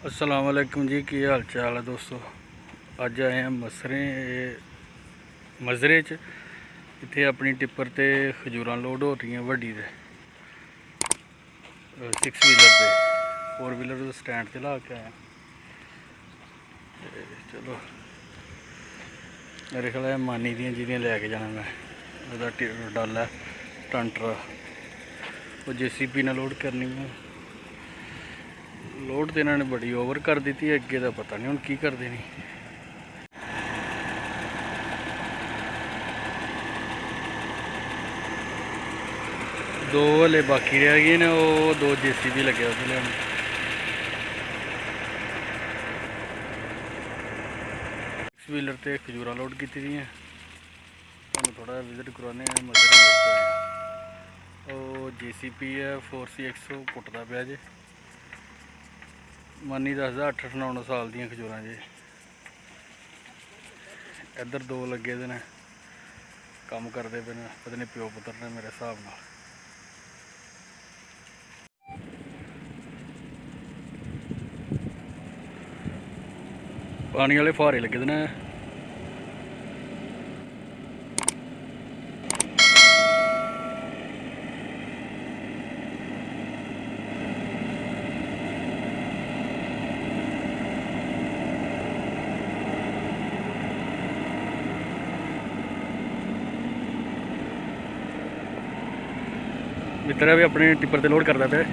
अस्सलाम वालेकुम जी, की हाल चाल है दोस्तों। अज आए हैं मजरे च। इत्थे अपनी टिप्पर ते खजूरां लोड हो रही वड्डी दे 6 व्हीलर दे 4 व्हीलर स्टैंड ते ला के आए। चलो मेरे ख्याल मानी दियां जिहदियां लैके जाना मैं ओहदा डल है टंटर वो JCB ने लोड करनी है। लोड तो इन्होंने बड़ी ओवर कर दी थी, अगे का पता नहीं हुण की कर देनी। दो हले बाकी रह गए ने, वो 2 JCB लगे उस लिया। व्हीलर ते खजूरा लोड की थोड़ा विजिट करवाने मजरे JCB है 4C100 पुटता पाया जे। मानी दसदा 8-9 साल दियां खजूरां जी। इधर 2 लगे दे ने काम करते पे ने, पता नहीं प्यो पुत्र ने मेरे हिसाब नाल। पानी वाले फुहारे लगे दे ने। मित्र भी अपने टिप्पर से लोड करता पे।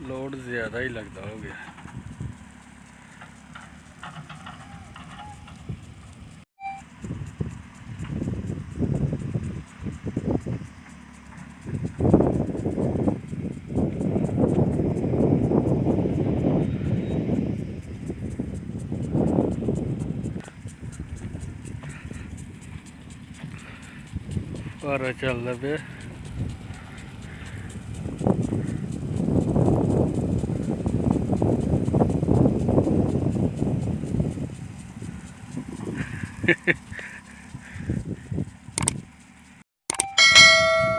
लोड ज़्यादा ही लगता हो गया। पारा चलता पे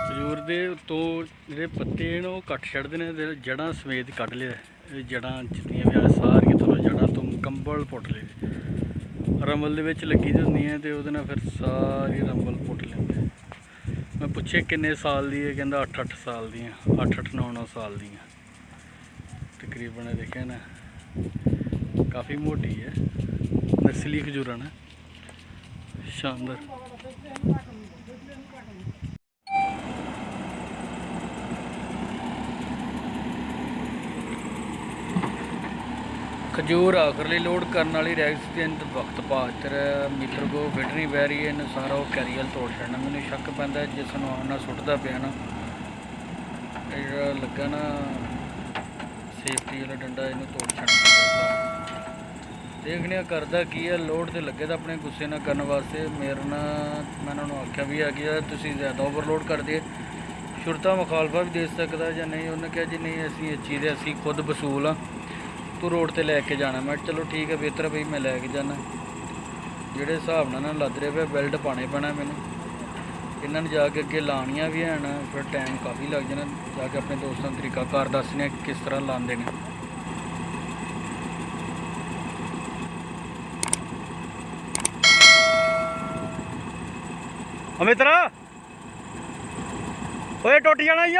खजूर के उत्तों जो पत्ते ने कट छड़ते हैं, जड़ा समेत कट लिया। जड़ा जितनी भी सारिया थोड़ा जड़ा तो कंबल पुट ले रंबल दे लगी दी होंदी तो वो फिर सारी रंबल पुट लेंगे। मैं पूछे किन्ने साल दी है, कहता 8-8 साल दी, 8-8 9-9 साल दी तकरीबन। देखे ना काफ़ी मोटी है, नस्ली खजूरा ने, शानदार। खजूर आखिरली लोड करने वाली रैक्स वक्त पात्र मित्र को फिट नहीं बह रही है, इन सारा वो कैरियल तोड़ छड़ना। मैंने शक पैंदा जिस आना सुटता पाया ना, जो लगा ना सेफ्टी वाला डंडा, इन तोड़ छड़ना। देखने करता की है, लोड तो लगे तो अपने गुस्से ना करने वास्ते। मेरे ना मैं उन्होंने आख्या भी है कि तुम ज़्यादा ओवरलोड कर दिए, शुरता मुखालफा भी दे सकता या नहीं। उन्हें कहा जी नहीं असी इस चीज़ असी खुद वसूल हाँ, तू रोड ते लैके जाना। मैं चलो ठीक है बेहतर भाई मैं लैके जाना। जेड़े हिसाब ना लद रहे पे बेल्ट पाने पैना मैंने, इन्होंने जाके अगे लानियाँ भी हैं, फिर टाइम काफ़ी लग जाना। जाके अपने दोस्तों का तरीकाकार दसने किस तरह लाते हैं। मित्र ओए टुट जाना ही